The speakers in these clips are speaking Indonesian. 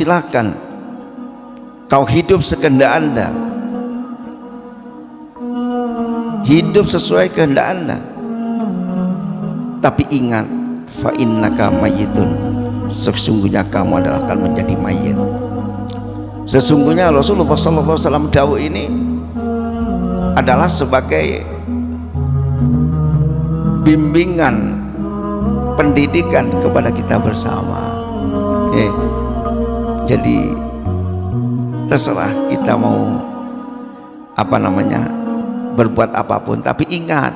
Silakan kau hidup sekehendak Anda, hidup sesuai kehendak Anda, tapi ingat, fa innaka mayyitun, sesungguhnya kamu adalah akan menjadi mayit. Sesungguhnya Rasulullah SAW dawuh ini adalah sebagai bimbingan pendidikan kepada kita bersama. Jadi terserah kita mau berbuat apapun, tapi ingat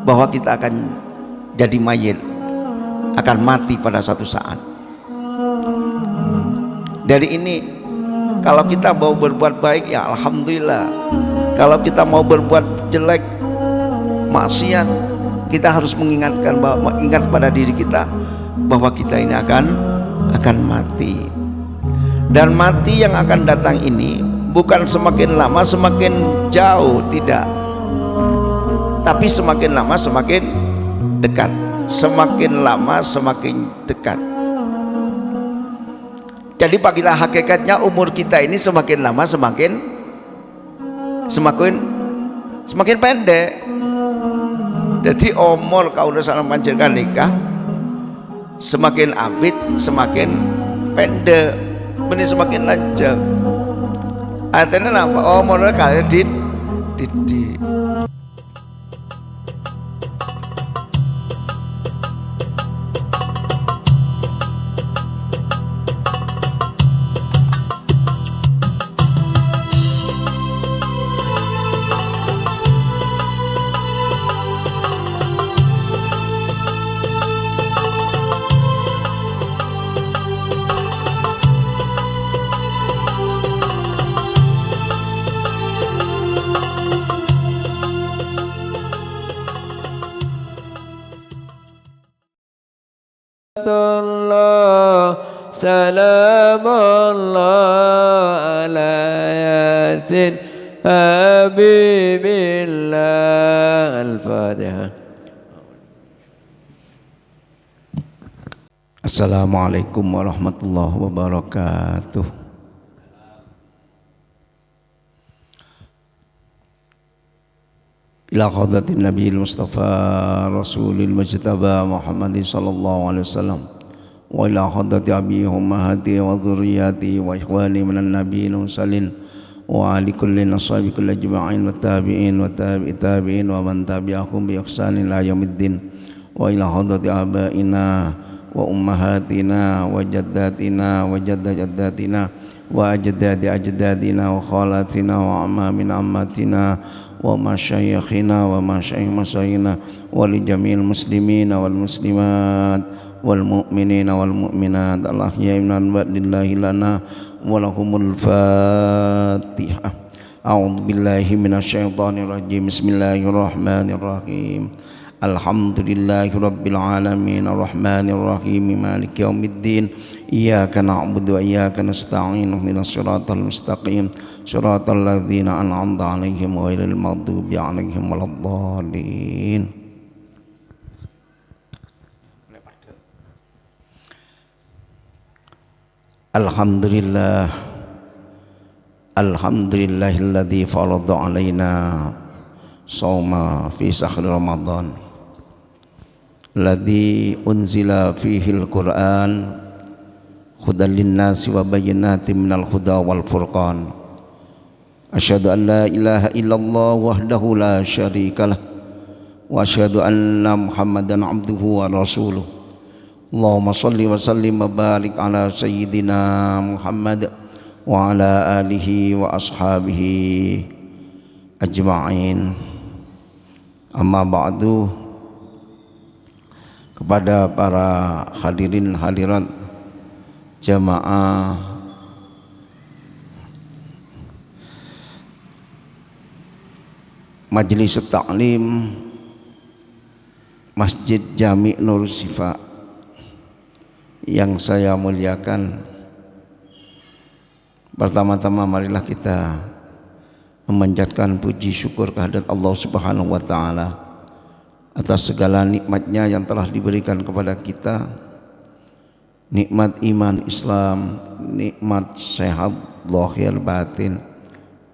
bahwa kita akan jadi mayit, akan mati pada satu saat. Dari ini, kalau kita mau berbuat baik ya alhamdulillah, kalau kita mau berbuat jelek, maksiat, kita harus mengingat pada diri kita bahwa kita ini akan mati. Dan mati yang akan datang ini bukan semakin lama semakin jauh, tidak, tapi semakin lama semakin dekat, semakin lama semakin dekat. Jadi bagilah hakikatnya umur kita ini semakin lama semakin pendek. Jadi umur kaula salam panjenengan nikah semakin abid semakin pendek, benih semakin lanjut. Artinya apa? Umurnya kayak didik. Salam Allah ala yasin habibillah. Al-Fatihah. Assalamualaikum warahmatullahi wabarakatuh. Ila hadratin Nabiyil Mustafa Rasulil Mujtaba Muhammadin sallallahu alaihi wasallam wa ila hadrati abi ummahati wa dzurriyyati wa ikhwani minan nabiyyin mursalin wa ali kulli ashabi kulli ajma'in wa tabi'in wa tabi'in wa man tabi'ahum bi ihsanin ila yaumiddin wa ila hadrati abaina wa ummahatina wa jaddatina wa jaddatina wa ajdadina wa khalatina wa amamina ammatina wa masyayikhina wa masyayikh masyayina wa li jami'il muslimina wal muslimat wal mu'minina wal mu'minat al-ahya'i min ba'dillahi lana wa lahumul fatihah. A'udzu billahi minasyaitonir rajim. Bismillahirrahmanirrahim. Alhamdulillahi rabbil alamin arrahmanir rahim maliki yaumiddin iyyaka na'budu wa iyyaka nasta'in ihdinas siratal mustaqim siratal ladzina an'amta 'alaihim ghairil maghdubi 'alaihim waladdallin. Alhamdulillahilladzi farada 'alaina shauma fi sahri ramadan alladzi unzila fihil Qur'an hudan linnasi wa bayyinatin minal huda wal furqan. Asyhadu an la ilaha illallah wahdahu la syarikalah wa asyhadu anna Muhammadan abduhu wa rasuluh. Allahumma shalli wa sallim wa barik ala sayyidina Muhammad wa ala alihi wa ashabihi ajma'in. Amma ba'du. Kepada para hadirin hadirat jamaah Majelis Ta'lim Masjid Jami' Nur Sifa yang saya muliakan, pertama-tama marilah kita memanjatkan puji syukur kehadirat Allah Subhanahu wa taala atas segala nikmatnya yang telah diberikan kepada kita, nikmat iman Islam, nikmat sehat zahir batin.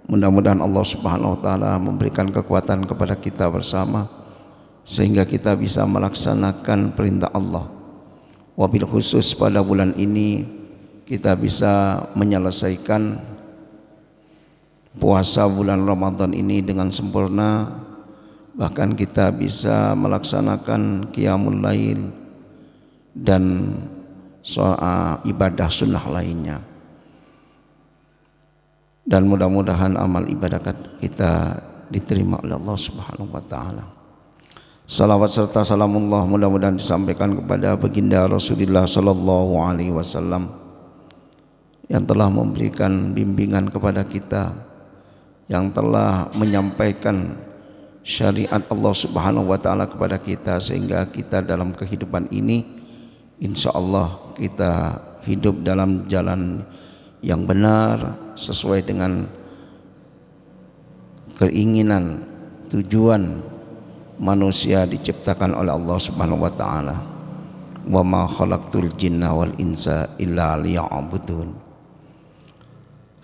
Mudah-mudahan Allah Subhanahu wa taala memberikan kekuatan kepada kita bersama sehingga kita bisa melaksanakan perintah Allah. Wabil khusus pada bulan ini kita bisa menyelesaikan puasa bulan Ramadan ini dengan sempurna, bahkan kita bisa melaksanakan qiyamul lail dan ibadah sunnah lainnya. Dan mudah-mudahan amal ibadah kita diterima oleh Allah Subhanahu wa taala. Salawat serta salamullah mudah-mudahan disampaikan kepada baginda Rasulullah sallallahu alaihi wasallam yang telah memberikan bimbingan kepada kita, yang telah menyampaikan syariat Allah Subhanahu wa taala kepada kita sehingga kita dalam kehidupan ini insyaallah kita hidup dalam jalan yang benar sesuai dengan keinginan tujuan manusia diciptakan oleh Allah Subhanahu wa taala. Wa ma khalaqtul jinna wal insa illa liya'budun.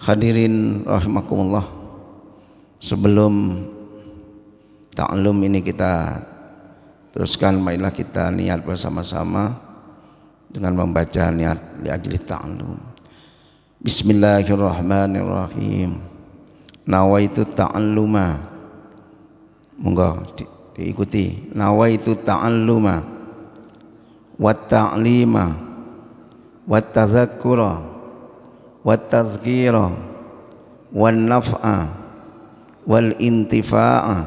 Hadirin rahimakumullah, sebelum ta'allum ini kita teruskan, marilah kita niat bersama-sama dengan membaca niat li ajli ta'allum. Bismillahirrahmanirrahim. Nawaitu ta'alluma. Monggo diikuti. Nawaitu ta'alluma wat ta'lima wat tazakkura wat tazkira wan naf'a wal intifa'a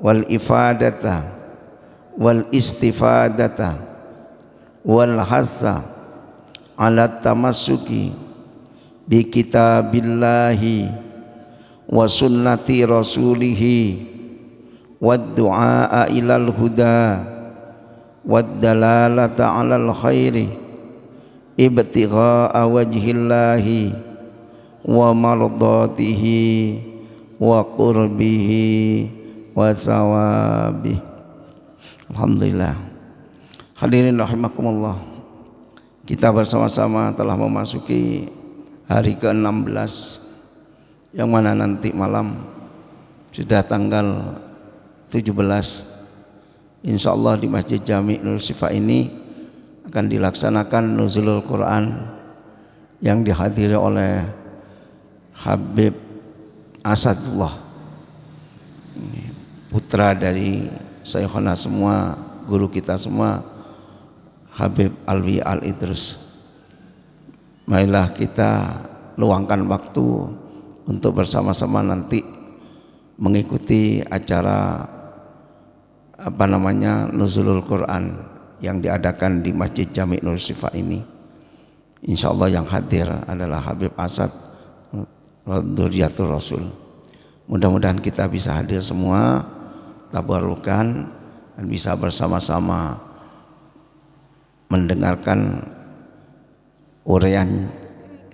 wal ifadata wal istifadata wal hassa ala tamassuki bi kitabillahi wa sunnati rasulihi wad du'a ilal huda wad dalalata 'alal khairi ibtigha'a wajhillahi wa mardatihi wa qurbihi wa sawabihi. Alhamdulillah. Hadirin rahimakumullah, kita bersama-sama telah memasuki hari ke-16 yang mana nanti malam sudah tanggal 17 insyaallah di Masjid Jami' Nur Sifa ini akan dilaksanakan nuzulul Quran yang dihadiri oleh Habib Asadullah, putra dari Syekhona semua, guru kita semua, Habib Alwi Al-Idrus. Marilah kita luangkan waktu untuk bersama-sama nanti mengikuti acara nuzulul Quran yang diadakan di Masjid Jami' Nur Sifa ini. Insyaallah yang hadir adalah Habib Asad Dzurriyyatur Rasul. Mudah-mudahan kita bisa hadir semua, tabarukan, dan bisa bersama-sama mendengarkan uraian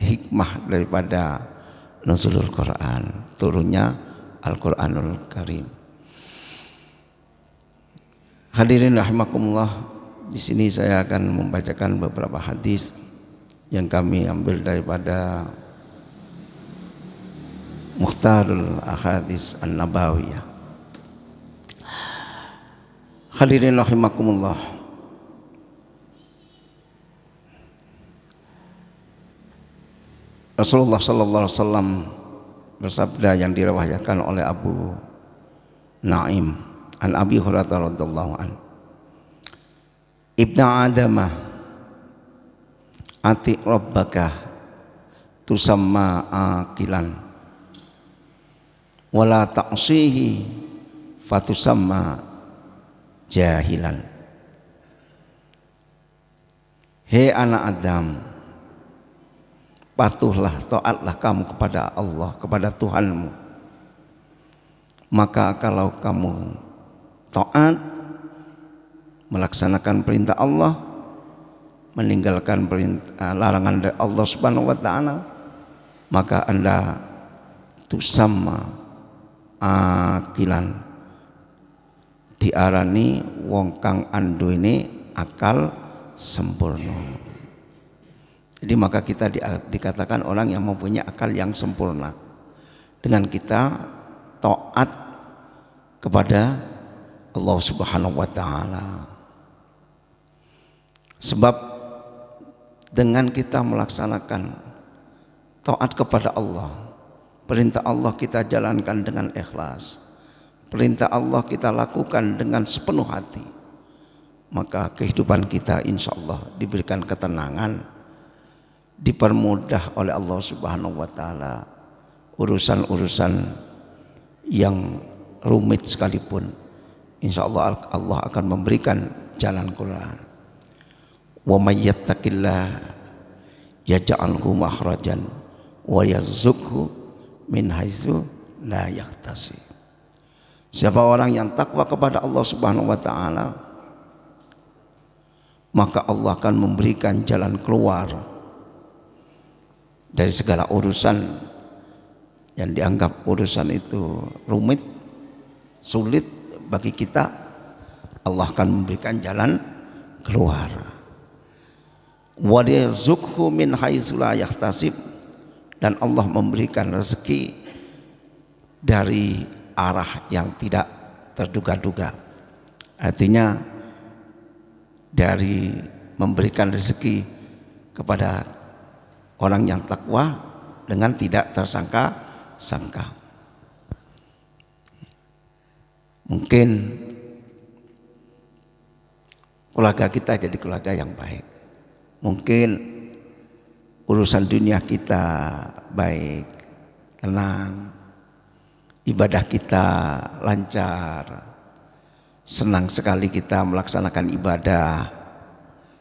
hikmah daripada nuzulul Quran, turunnya Al-Quranul Karim. Hadirin rahimakumullah, di sini saya akan membacakan beberapa hadis yang kami ambil daripada Mukhtarul Ahadits An-Nabawiyah. Hadirin rahimakumullah, Rasulullah sallallahu alaihi wasallam bersabda yang diriwayatkan oleh Abu Naim an Abi Hurairah radhiyallahu anhu, Ibna Adamah ati rabbaka tusamma aqilan wala ta'sihi fatusamma jahilan. Hei anak Adam, patuhlah, taatlah kamu kepada Allah, kepada Tuhanmu. Maka kalau kamu taat, melaksanakan perintah Allah, meninggalkan larangan dari Allah Subhanahu wa taala, maka Anda tusamma akilan, diarani wong kang anduweni akal sempurna. Jadi maka kita dikatakan orang yang mempunyai akal yang sempurna dengan kita taat kepada Allah Subhanahu wa taala. Sebab dengan kita melaksanakan taat kepada Allah, perintah Allah kita jalankan dengan ikhlas, perintah Allah kita lakukan dengan sepenuh hati, maka kehidupan kita insya Allah diberikan ketenangan, dipermudah oleh Allah Subhanahu wa taala. Urusan-urusan yang rumit sekalipun insya Allah Allah akan memberikan jalan keluar. Wa may yattaqillah yaj'alhu makhrajan wa yarzuqhu min haitsu la yahtasib. Siapa orang yang takwa kepada Allah Subhanahu wa taala, maka Allah akan memberikan jalan keluar dari segala urusan yang dianggap urusan itu rumit, sulit bagi kita. Allah akan memberikan jalan keluar. Wa yarzuqhu min haitsu la yahtasib, dan Allah memberikan rezeki dari arah yang tidak terduga-duga. Artinya dari memberikan rezeki kepada orang yang takwa dengan tidak tersangka-sangka. Mungkin keluarga kita jadi keluarga yang baik. Mungkin urusan dunia kita baik, tenang, ibadah kita lancar, senang sekali kita melaksanakan ibadah,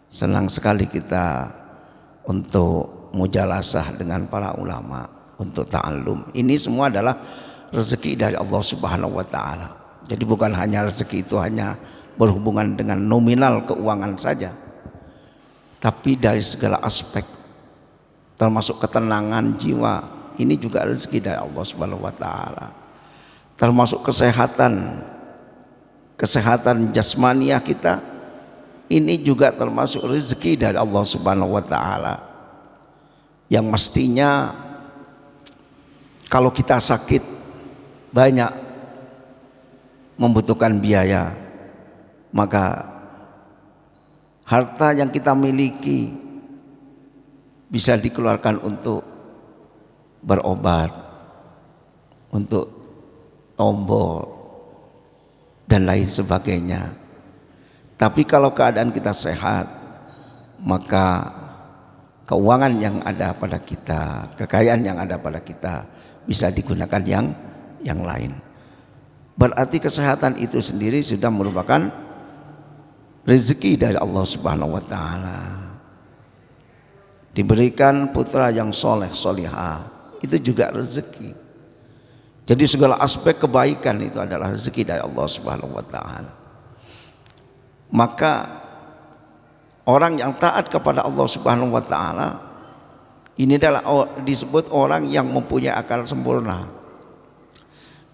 senang sekali kita untuk mujalasah dengan para ulama, untuk ta'allum. Ini semua adalah rezeki dari Allah Subhanahu wa taala. Jadi bukan hanya rezeki itu hanya berhubungan dengan nominal keuangan saja, tapi dari segala aspek, termasuk ketenangan jiwa, ini juga rezeki dari Allah Subhanahu wa taala. Termasuk kesehatan jasmaniah kita, ini juga termasuk rezeki dari Allah Subhanahu wa taala. Yang mestinya kalau kita sakit banyak membutuhkan biaya, maka harta yang kita miliki bisa dikeluarkan untuk berobat, untuk tombol dan lain sebagainya. Tapi kalau keadaan kita sehat, maka keuangan yang ada pada kita, kekayaan yang ada pada kita bisa digunakan yang lain. Berarti kesehatan itu sendiri sudah merupakan rezeki dari Allah Subhanahu wa taala. Diberikan putra yang soleh solihah, itu juga rezeki. Jadi segala aspek kebaikan itu adalah rezeki dari Allah Subhanahu wa taala. Maka orang yang taat kepada Allah Subhanahu wa taala ini adalah disebut orang yang mempunyai akal sempurna.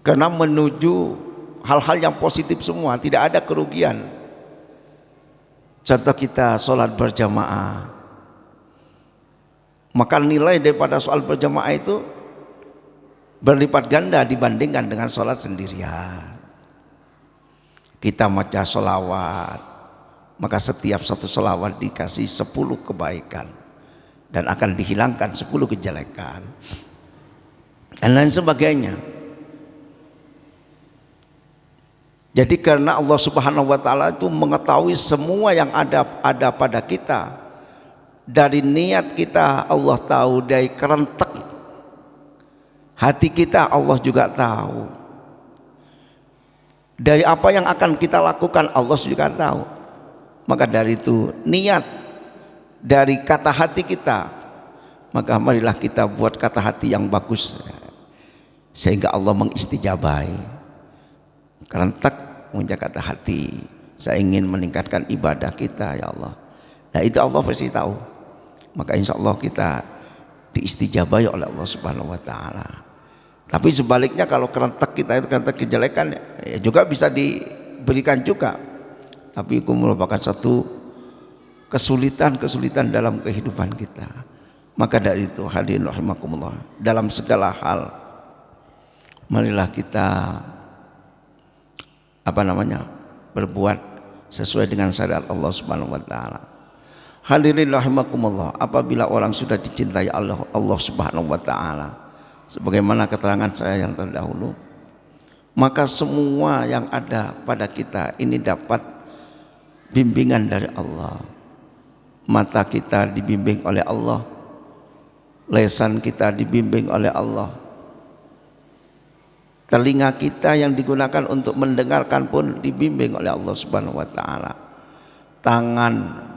Karena menuju hal-hal yang positif semua, tidak ada kerugian. Contoh kita sholat berjamaah, maka nilai daripada sholat berjamaah itu berlipat ganda dibandingkan dengan sholat sendirian. Kita baca sholawat, maka setiap satu sholawat dikasih 10 kebaikan dan akan dihilangkan 10 kejelekan dan lain sebagainya. Jadi karena Allah Subhanahu wa taala itu mengetahui semua yang ada pada kita, dari niat kita Allah tahu, dari kerentek hati kita Allah juga tahu, dari apa yang akan kita lakukan Allah juga tahu. Maka dari itu niat, dari kata hati kita, maka marilah kita buat kata hati yang bagus sehingga Allah mengistijabahi. Kerentek menjaga kata hati, saya ingin meningkatkan ibadah kita ya Allah. Nah itu Allah pasti tahu. Maka insya Allah kita diistijabahi oleh Allah Subhanahu wa taala. Tapi sebaliknya kalau kerentek kita itu kerentek kejelekan ya juga bisa diberikan juga. Tapi itu merupakan satu kesulitan dalam kehidupan kita. Maka dari itu hadirin rahimakumullah, dalam segala hal marilah kita berbuat sesuai dengan syariat Allah Subhanahu wa taala. Hadirin rahimakumullah, apabila orang sudah dicintai Allah Subhanahu wa taala, sebagaimana keterangan saya yang terdahulu, maka semua yang ada pada kita ini dapat bimbingan dari Allah. Mata kita dibimbing oleh Allah, lisan kita dibimbing oleh Allah, telinga kita yang digunakan untuk mendengarkan pun dibimbing oleh Allah Subhanahu wa taala. Tangan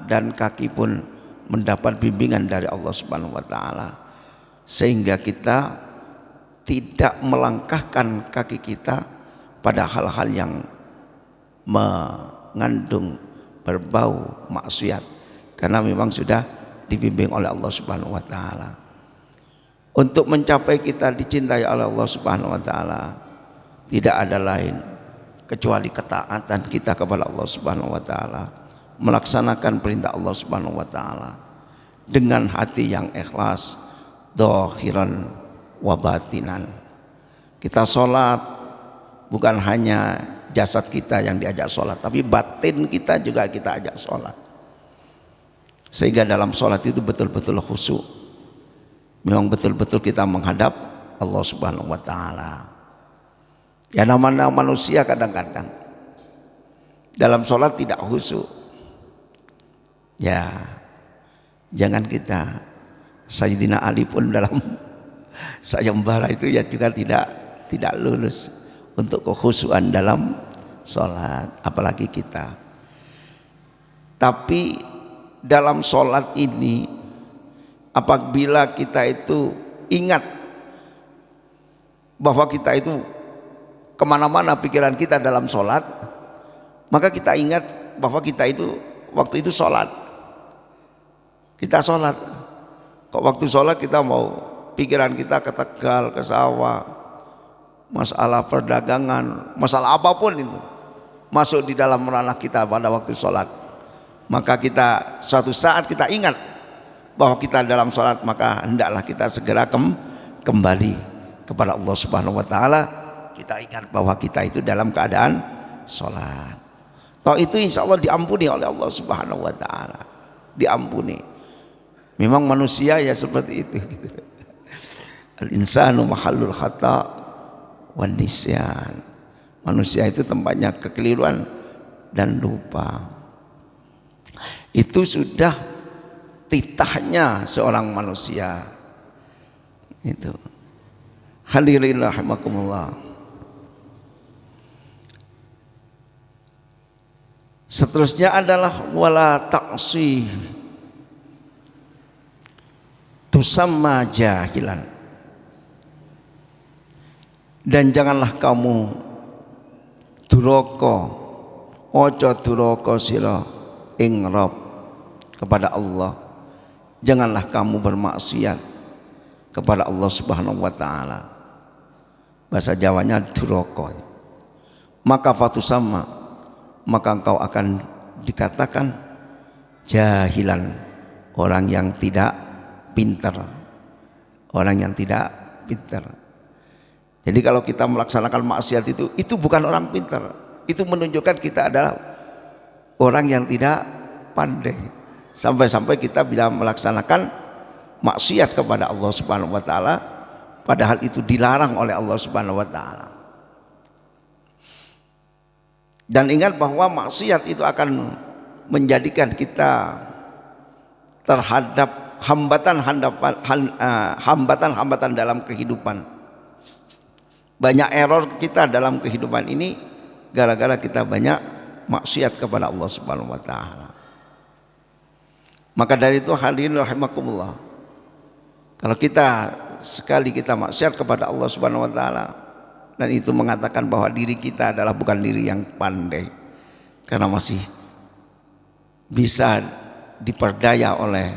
dan kaki pun mendapat bimbingan dari Allah Subhanahu wa taala, sehingga kita tidak melangkahkan kaki kita pada hal-hal yang mengandung berbau maksiat, karena memang sudah dibimbing oleh Allah Subhanahu wa taala. Untuk mencapai kita dicintai oleh Allah Subhanahu wa taala, tidak ada lain kecuali ketaatan kita kepada Allah Subhanahu wa taala, melaksanakan perintah Allah Subhanahu wa taala dengan hati yang ikhlas, zahiran wa batinan. Kita sholat bukan hanya jasad kita yang diajak sholat, tapi batin kita juga kita ajak sholat, sehingga dalam sholat itu betul-betul khusyuk, memang betul-betul kita menghadap Allah Subhanahu wa taala. Ya, namanya manusia kadang-kadang dalam sholat tidak khusyuk. Ya, jangan kita, Sayyidina Ali pun dalam sayembara itu ya juga tidak lulus untuk kekhusyuan dalam sholat, apalagi kita. Tapi dalam sholat ini, apabila kita itu ingat bahwa kita itu kemana-mana pikiran kita dalam sholat, maka kita ingat bahwa kita itu waktu itu sholat. Kita sholat, kok waktu sholat kita mau pikiran kita ke Tegal, ke sawah, masalah perdagangan, masalah apapun itu masuk di dalam ranah kita pada waktu sholat. Maka kita suatu saat kita ingat bahwa kita dalam sholat, maka hendaklah kita segera kembali kepada Allah Subhanahu wa taala. Kita ingat bahwa kita itu dalam keadaan sholat. Toh itu insya Allah diampuni oleh Allah Subhanahu wa taala, diampuni. Memang manusia ya seperti itu. Al-insanu mahallul khata' wan nisyan. Manusia itu tempatnya kekeliruan dan lupa. Itu sudah titahnya seorang manusia. Itu. Hadirin rahimakumullah. Seterusnya adalah wala ta'si tusamma jahilan. Dan janganlah kamu duraka, ojo duraka sira ing Rabb kepada Allah. Janganlah kamu bermaksiat kepada Allah Subhanahu wa taala. Bahasa Jawanya duraka. Maka fatusamma, maka engkau akan dikatakan jahilan, orang yang tidak pintar, orang yang tidak pintar. Jadi kalau kita melaksanakan maksiat itu bukan orang pintar, itu menunjukkan kita adalah orang yang tidak pandai. Sampai-sampai kita bila melaksanakan maksiat kepada Allah Subhanahu wa taala, padahal itu dilarang oleh Allah Subhanahu wa taala. Dan ingat bahwa maksiat itu akan menjadikan kita terhadap hambatan-hambatan dalam kehidupan. Banyak error kita dalam kehidupan ini gara-gara kita banyak maksiat kepada Allah Subhanahu wa taala. Maka dari itu hadirin rahimakumullah, kalau kita sekali kita maksiat kepada Allah Subhanahu wa taala, dan itu mengatakan bahwa diri kita adalah bukan diri yang pandai, karena masih bisa diperdaya oleh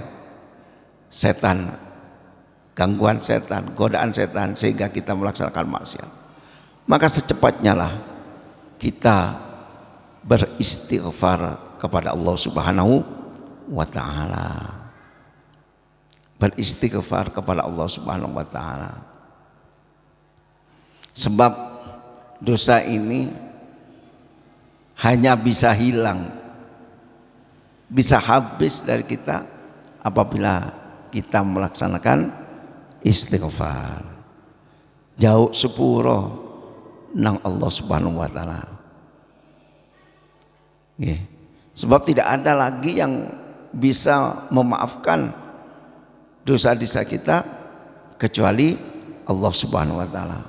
setan, gangguan setan, godaan setan, sehingga kita melaksanakan maksiat. Maka secepatnya lah kita beristighfar kepada Allah Subhanahu wa taala. beristighfar kepada Allah Subhanahu wa taala. Sebab dosa ini hanya bisa hilang, bisa habis dari kita apabila kita melaksanakan istighfar. Jauh sepuro nang Allah Subhanahu wa taala. Sebab tidak ada lagi yang bisa memaafkan dosa-dosa kita kecuali Allah Subhanahu wa taala.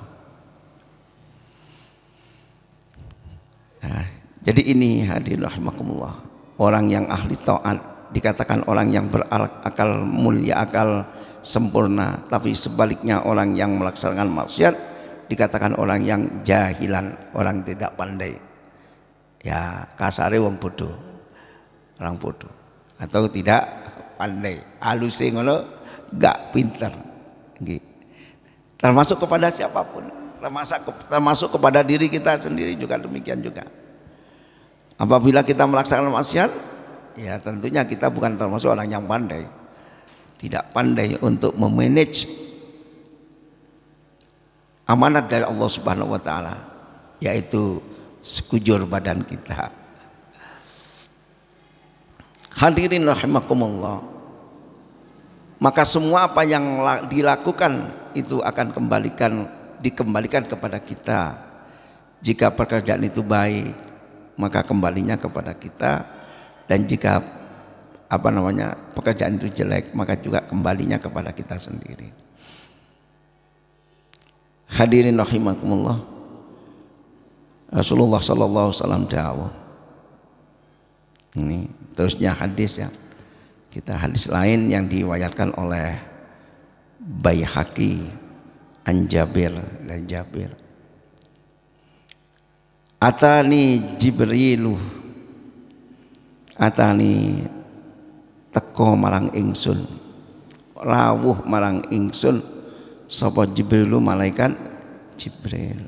Nah, jadi ini hadirin rahimakumullah, orang yang ahli taat dikatakan orang yang berakal mulia, akal sempurna, tapi sebaliknya orang yang melaksanakan maksiat dikatakan orang yang jahilan, orang tidak pandai. Ya kasare wong bodoh, orang bodoh atau tidak pandai, haluse ngono, gak pinter. Termasuk kepada siapapun, termasuk kepada diri kita sendiri juga demikian juga. Apabila kita melaksanakan maksiat, ya tentunya kita bukan termasuk orang yang pandai, tidak pandai untuk memanage amanat dari Allah Subhanahu wa taala, yaitu sekujur badan kita. Hadirin rahimakumullah, maka semua apa yang dilakukan itu akan dikembalikan kepada kita. Jika pekerjaan itu baik, maka kembalinya kepada kita, dan jika pekerjaan itu jelek, maka juga kembalinya kepada kita sendiri. Hadirin rahimakumullah, Rasulullah sallallahu alaihi wasallam dawuh. Ini terusnya hadis ya. Kita hadis lain yang diriwayatkan oleh Baihaqi an Jabir dan Jabir. Atani Jibrilu, atani teko marang ingsun, rawuh marang ingsun sapa Jibrilu, malaikat Jibril.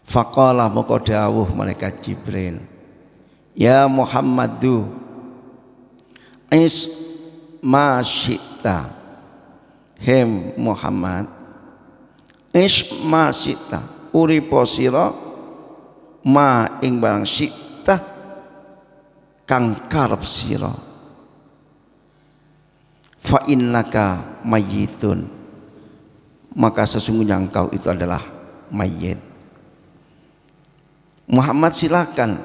Faqala moko dawuh malaikat Jibril, ya Muhammadu is ma syi'ta, hem Muhammad, is ma syi'ta, uripo sira ma ing barang syi'ta kang karep sira, fa innaka mayyitun, maka sesungguhnya engkau itu adalah mayit. Muhammad, silakan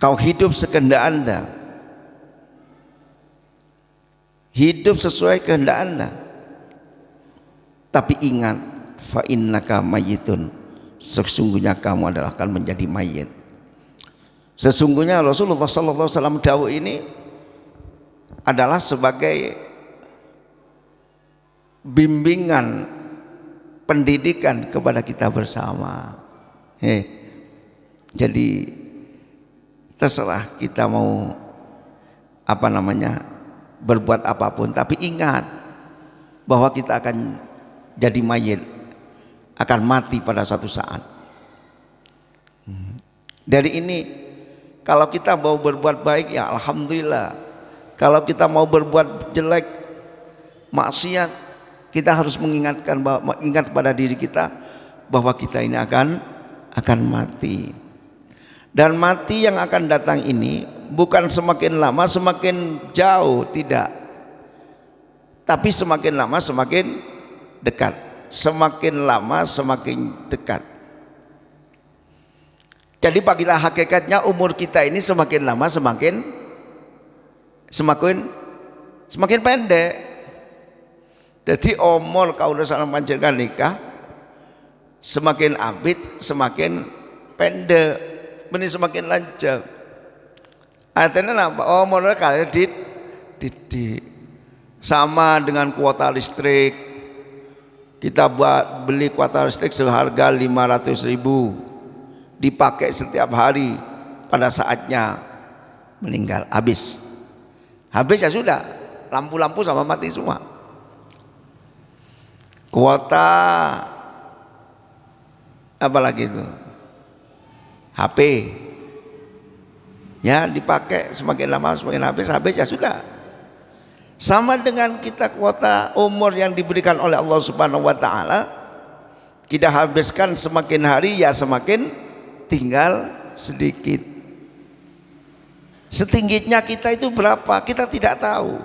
kau hidup sekehendak Anda, hidup sesuai kehendak Anda, tapi ingat, fa innaka mayyitun, sesungguhnya kamu adalah akan menjadi mayit. Sesungguhnya Rasulullah sallallahu alaihi wasallam dawuh ini adalah sebagai bimbingan pendidikan kepada kita bersama. Jadi terserah kita mau berbuat apapun, tapi ingat bahwa kita akan jadi mayit, akan mati pada satu saat. Dari ini, kalau kita mau berbuat baik ya alhamdulillah, kalau kita mau berbuat jelek, maksiat, kita harus ingat pada diri kita bahwa kita ini akan mati. Dan mati yang akan datang ini bukan semakin lama semakin jauh, tidak, tapi semakin lama semakin dekat, semakin lama semakin dekat. Jadi bagilah hakikatnya umur kita ini semakin lama semakin pendek. Jadi umur kaula salam panjenengan nikah semakin abid semakin pendek, ini semakin lanjut. Artinya apa? Umurnya kalian didik. Sama dengan kuota listrik, kita beli kuota listrik seharga 500.000, dipakai setiap hari, pada saatnya meninggal habis ya sudah, lampu-lampu sama mati semua. Kuota apalagi itu, HP ya dipakai semakin lama semakin habis ya sudah. Sama dengan kita kuota umur yang diberikan oleh Allah Subhanahu wa taala, kita habiskan semakin hari ya semakin tinggal sedikit. Setinggitnya kita itu berapa? Kita tidak tahu.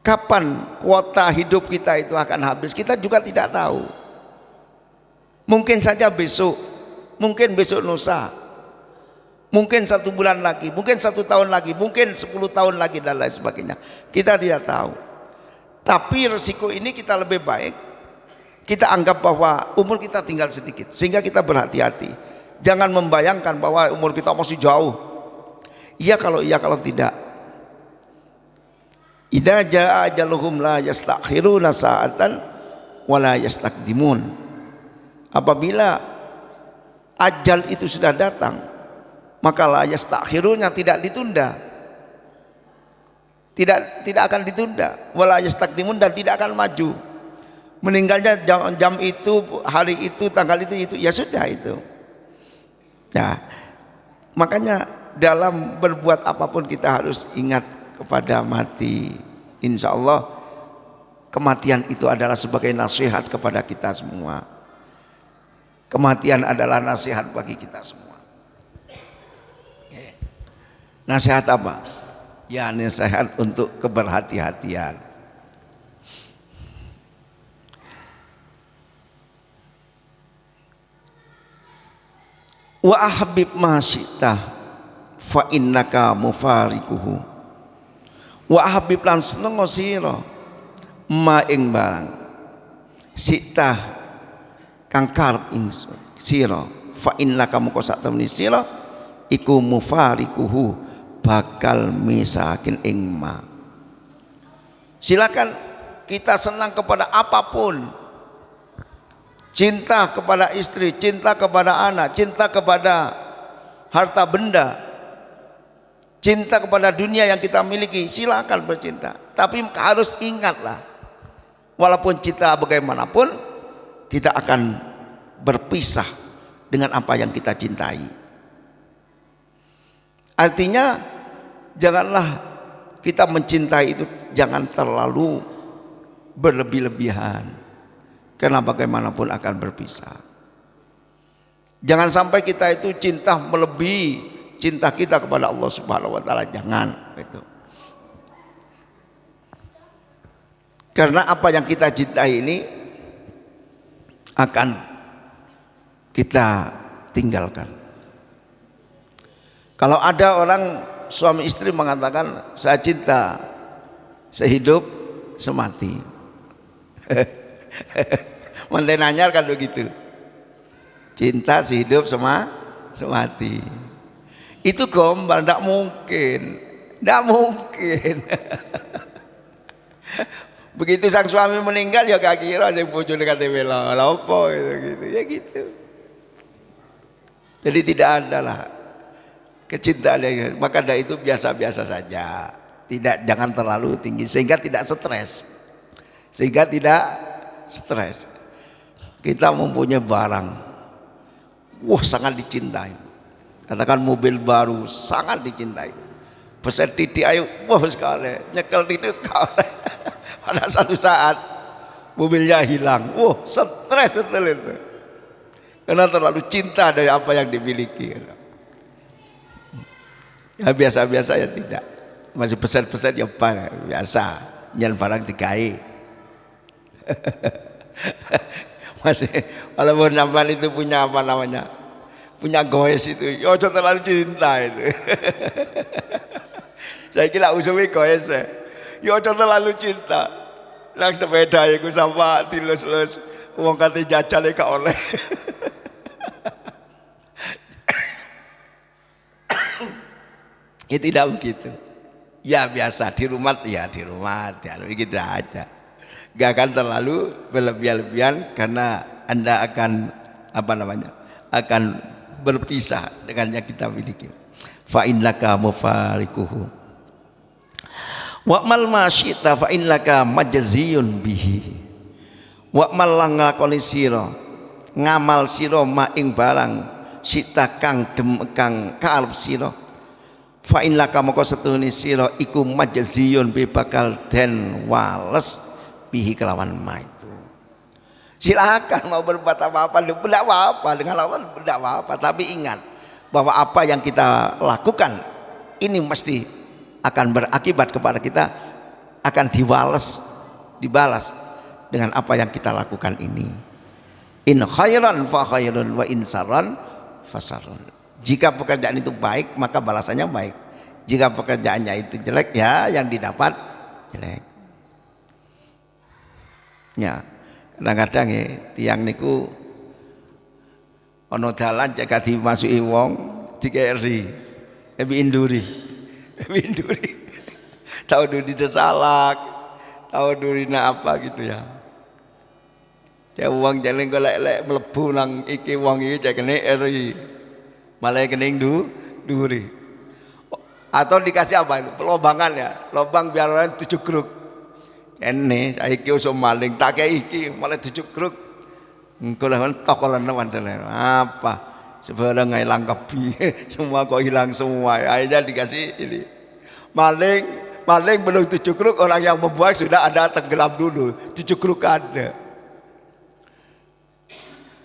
Kapan kuota hidup kita itu akan habis? Kita juga tidak tahu. Mungkin saja besok, mungkin besok lusa, mungkin 1 bulan lagi, mungkin 1 tahun lagi, mungkin 10 tahun lagi dan lain sebagainya. Kita tidak tahu. Tapi resiko ini kita lebih baik kita anggap bahwa umur kita tinggal sedikit, sehingga kita berhati-hati. Jangan membayangkan bahwa umur kita masih jauh. Iya kalau tidak. Idza jaa ajaluhum la yastakhiruna sa'atan wa la yastaqdimun. Apabila ajal itu sudah datang, maka la yastakhiruna tidak ditunda. Tidak akan ditunda, wa la yastaqdimun dan tidak akan maju. Meninggalnya jam itu, hari itu, tanggal itu ya sudah itu. Nah, makanya dalam berbuat apapun kita harus ingat kepada mati. Insya Allah kematian itu adalah sebagai nasihat kepada kita semua. Kematian adalah nasihat bagi kita semua. Nasihat apa? Ya, nasihat untuk keberhati-hatian. Wa ahbib ma syi'ta fa innaka mufarikuhu. Wa habib lan seneng sira ma ing barang sita kang karep ing sira fa innaka moko sak temeni sira iku mufarikuhu bakal misakin ing ma. Silakan kita senang kepada apapun, cinta kepada istri, cinta kepada anak, cinta kepada harta benda, cinta kepada dunia yang kita miliki, silakan bercinta. Tapi harus ingatlah, walaupun cinta bagaimanapun, kita akan berpisah dengan apa yang kita cintai. Artinya, janganlah kita mencintai itu jangan terlalu berlebih-lebihan, karena bagaimanapun akan berpisah. Jangan sampai kita itu cinta melebihi cinta kita kepada Allah Subhanahu wa taala, jangan itu. Karena apa yang kita cintai ini akan kita tinggalkan. Kalau ada orang suami istri mengatakan saya cinta sehidup semati. Manten anyar kan begitu. Cinta sehidup semati. Itu gombal, tidak mungkin. Begitu sang suami meninggal ya gak kira sing bojone kate wela apa gitu ya gitu. Jadi tidak ada lah kecintaan, maka dari itu biasa-biasa saja. Jangan terlalu tinggi sehingga tidak stres. Kita mempunyai barang, wah sangat dicintai. Katakan mobil baru sangat dicintai. Peset titik ayo, wah sekali nyekel titik kalah. Pada satu saat mobilnya hilang, wah stres setelah itu. Karena terlalu cinta dari apa yang dimiliki. Ya biasa-biasa ya tidak. Masih pesan-pesan ya biasa. Nyan barang dikai. Masih walaupun nampan itu punya apa namanya, punya goes itu, ya jangan terlalu cinta itu. Saya kira usawi goes ya jangan terlalu cinta. Nang sepeda itu sama tilus-lus, uang kata jajal gak oleh. Ya tidak begitu. Ya biasa di rumah ya begitu aja. Gak akan terlalu berlebihan karena Anda akan apa namanya, akan berpisah dengan yang kita miliki. Fa innaka mufarikuhu wa mal masyita fa innaka majziyun bihi wa mal nglakoni sira ngamal sira ma ing barang sita kang karep sira fa in laka moko setune sira iku majziyun bi bakal den wales bihi kelawan ma itu. Silakan mau berbuat apa-apa, tidak apa-apa dengan Allah, tidak apa-apa. Tapi ingat bahwa apa yang kita lakukan ini mesti akan berakibat kepada kita, akan dibalas dengan apa yang kita lakukan ini. In khairan fa khairun wa in sarran fa sarrun. Jika pekerjaan itu baik maka balasannya baik. Jika pekerjaannya itu jelek ya yang didapat jelek. Ya. Kadang-kadang ya tiang niku ono dalan cek dimasuki wong dikeri induri tahu duri desalak tahu duri apa gitu ya cek wong jalan golek-lek mlebu nang iki wong iki cek kene eri malah kene duri atau dikasih apa itu pelobangan ya lobang biar orang 7 kruk ene saiki usah maling tak kei iki malah dicukruk engko lah tokolan wancane apa sebarang hilang kebi semua kok hilang semua akhirnya dikasih ini maling belum dicukruk orang yang membuat sudah ada tenggelam dulu dicukruk ada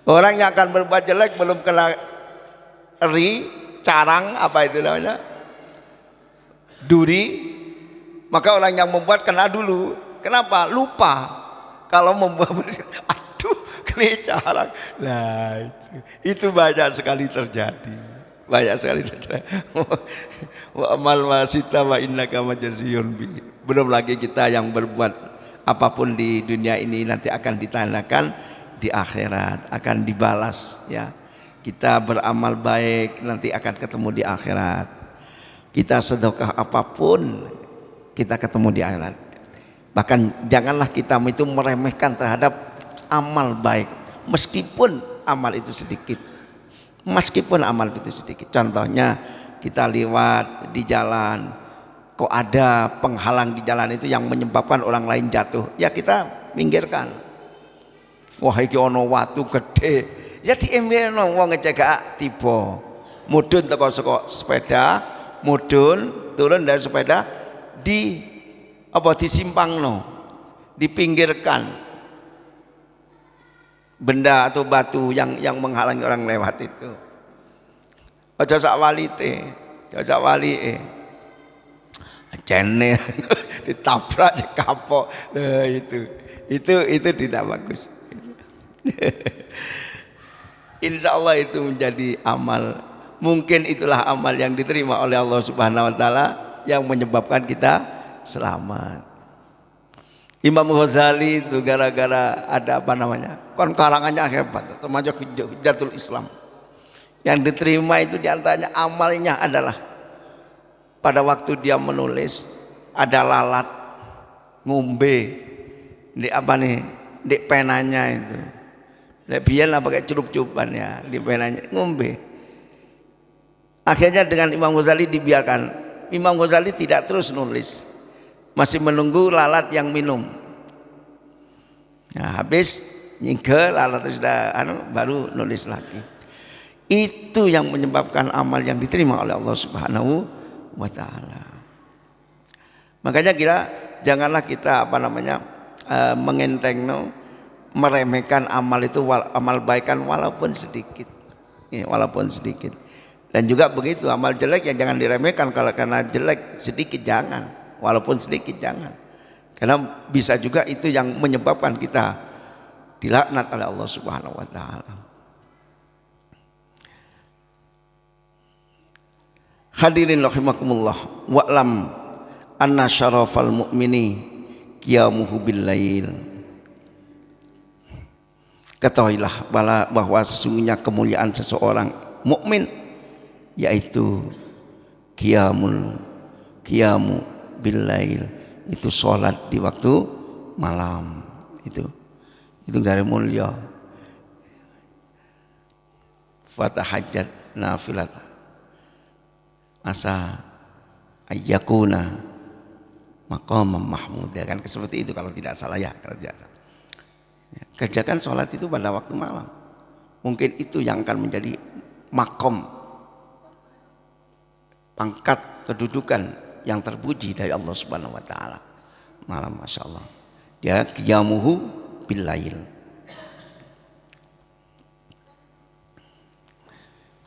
orang yang akan berbuat jelek belum kena carang apa itu namanya duri maka orang yang membuat kena dulu. Kenapa? Lupa kalau membuat aduh kena carang. Nah itu banyak sekali terjadi. Wa amal wasita wa innaka majziyun bi. Belum lagi kita yang berbuat apapun di dunia ini nanti akan ditanyakan di akhirat, akan dibalas ya. Kita beramal baik nanti akan ketemu di akhirat. Kita sedekah apapun kita ketemu di akhirat. Bahkan janganlah kita itu meremehkan terhadap amal baik meskipun amal itu sedikit. Contohnya kita lewat di jalan kok ada penghalang di jalan itu yang menyebabkan orang lain jatuh. Ya kita minggirkan. Wah iki ono watu gede. Ya diemberno wong ngecegak tiba. Mudhun teko sepeda, mudhun turun dari sepeda disimpangno, dipinggirkan benda atau batu yang menghalangi orang lewat itu. Aja sak walite, aja sak walike. Jene ditabrak dikapok. Nah itu tidak bagus. Insya Allah itu menjadi amal. Mungkin itulah amal yang diterima oleh Allah Subhanahu wa taala yang menyebabkan kita selamat. Imam Ghazali itu gara-gara ada apa namanya? Kon karangannya hebat, termasuk Hujatul Islam. Yang diterima itu diantaranya amalnya adalah pada waktu dia menulis ada lalat ngombe di apa nih di penanya itu. Biar lah pakai celup-celupan ya di penanya ngombe. Akhirnya dengan Imam Ghazali dibiarkan. Imam Ghazali tidak terus nulis, masih menunggu lalat yang minum. Nah, habis nyingge lalat sudah baru nulis lagi. Itu yang menyebabkan amal yang diterima oleh Allah Subhanahu wa taala. Makanya janganlah kita mengentengno, meremehkan amal itu, amal baikan walaupun sedikit. Ya, walaupun sedikit. Dan juga begitu amal jelek yang jangan diremehkan, kalau karena jelek sedikit jangan, walaupun sedikit jangan. Karena bisa juga itu yang menyebabkan kita dilaknat oleh Allah Subhanahu wa taala. Hadirin rahimakumullah, wa'lam anna syarafal mu'mini qiyamuhu bil lail. Ketahuilah bahwa sesungguhnya kemuliaan seseorang mukmin yaitu qiyamu bil lail, itu sholat di waktu malam. Itu dari mulia. Fatahajjat nafilat asa ayyakuna maqamam mahmud, ya kan seperti itu kalau tidak salah ya, kalau tidak salah. Kerjakan sholat itu pada waktu malam, mungkin itu yang akan menjadi makom pangkat kedudukan yang terpuji dari Allah Subhanahu wa taala. Malam Masya Allah. Dia qiyamuhu bil lail.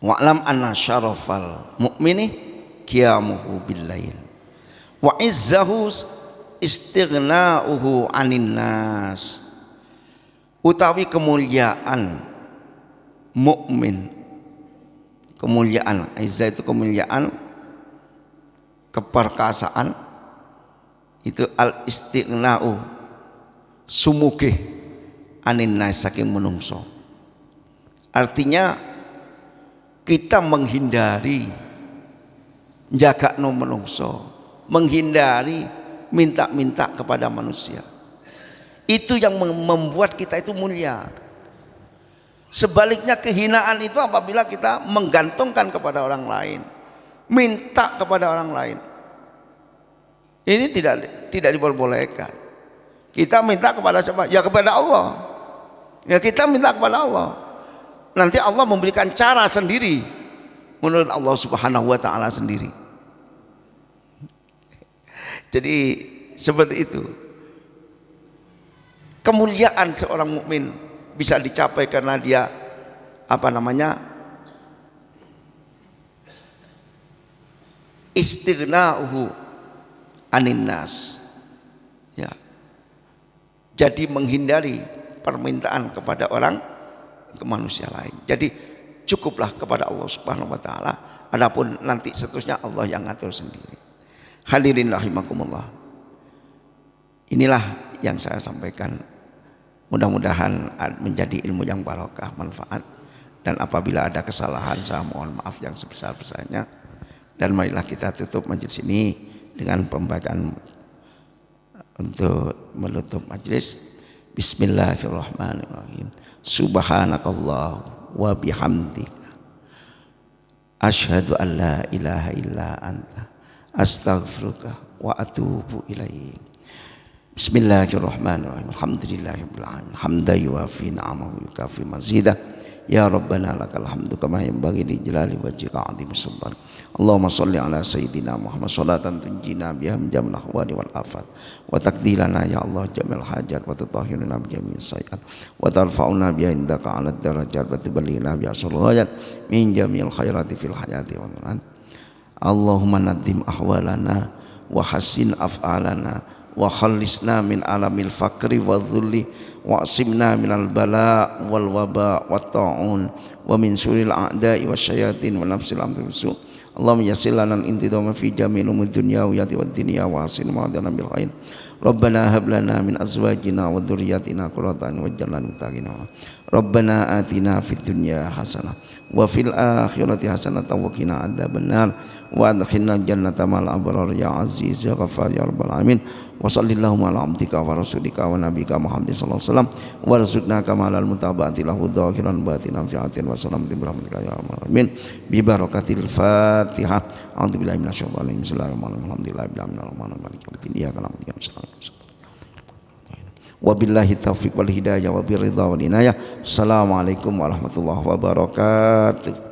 Wa'lam anna syarafal mu'mini qiyamuhu bil lail. Wa izzahu istighna'uhu 'anin nas. Utawi kemuliaan mukmin, kemuliaan, izzah itu kemuliaan, keperkasaan, itu al istighna'u sumugih 'anin nas saking menungso. Artinya kita menghindari jagakno menungso, menghindari minta-minta kepada manusia. Itu yang membuat kita itu mulia. Sebaliknya kehinaan itu apabila kita menggantungkan kepada orang lain, minta kepada orang lain. Ini tidak diperbolehkan. Kita minta kepada siapa? Ya kepada Allah. Ya kita minta kepada Allah. Nanti Allah memberikan cara sendiri menurut Allah Subhanahu wa taala sendiri. Jadi seperti itu. Kemuliaan seorang mukmin bisa dicapai karena dia istighna'uhu 'anin nas. Ya. Jadi menghindari permintaan kepada orang, ke manusia lain. Jadi cukuplah kepada Allah Subhanahu wa taala. Adapun nanti seterusnya Allah yang ngatur sendiri. Hadirin rahimakumullah. Inilah yang saya sampaikan. Mudah-mudahan menjadi ilmu yang barokah, manfaat. Dan apabila ada kesalahan saya mohon maaf yang sebesar-besarnya. Dan marilah kita tutup majelis ini dengan pembacaan untuk menutup majelis. Bismillahirrahmanirrahim. Subhanakallah wa bihamdika asyhadu an la ilaha illa anta astaghfiruka wa atubu ilaik. Bismillahirrahmanirrahim. Alhamdulillahirabbil alamin. Hamdan yuwafi ni'amahu yukafi mazidah. Ya Rabbana lakal hamdu kama yanbaghi li jalali wajhika 'azimi sultan. Allahumma shalli ala sayyidina Muhammad salatan tunjina biha min jamil ahwali wal afat wa taqdilana ya Allah jamil hajat wa tutahhiruna bi jamil sayiat wa tarfa'una biha indaka 'ala darajat wa tuballighna biha salawat min jamil khairati fil hayati wa mamat. Allahumma naddim ahwalana wa hassin af'alana wa khallisna min alamil fakri wa dhulli wa asimna minal bala wal waba wat ta'un wa min suril a'da'i wasyayatin wa nafsil amri bisu. Allahumma yassir lana al-intidama fi jami'il umuri dunya wa yati wad dunya wa hasin ma'adana bil khair. Rabbana hab lana min azwajina wa dhurriyyatina qurrata a'yun waj'alna lil muttaqina. Rabbana atina fid dunya hasanah wa fil akhirati hasanah wa qina adzabannar wa adkhilna jannata ma'al abrar ya aziz ya ghaffar ya rabbal alamin. Wa sallallahu ala abdika wa rasulika wa nabika Muhammadin sallallahu alaihi wasallam wa rizqna kama al mutaba'ati lahu dhahiran batinan fi atin wa salamin bi rahmatika ya arhamar rahimin bi barakatil Fatihah. A'udzu billahi minasyaitonir rajim. Bismillahirrahmanirrahim. Alhamdulillahirabbil alamin maliki yaumiddin. Iyyaka na'budu wa iyyaka nasta'in. Wabillahi taufiq wal hidayah wa birridha wal inayah. Assalamualaikum warahmatullahi wabarakatuh.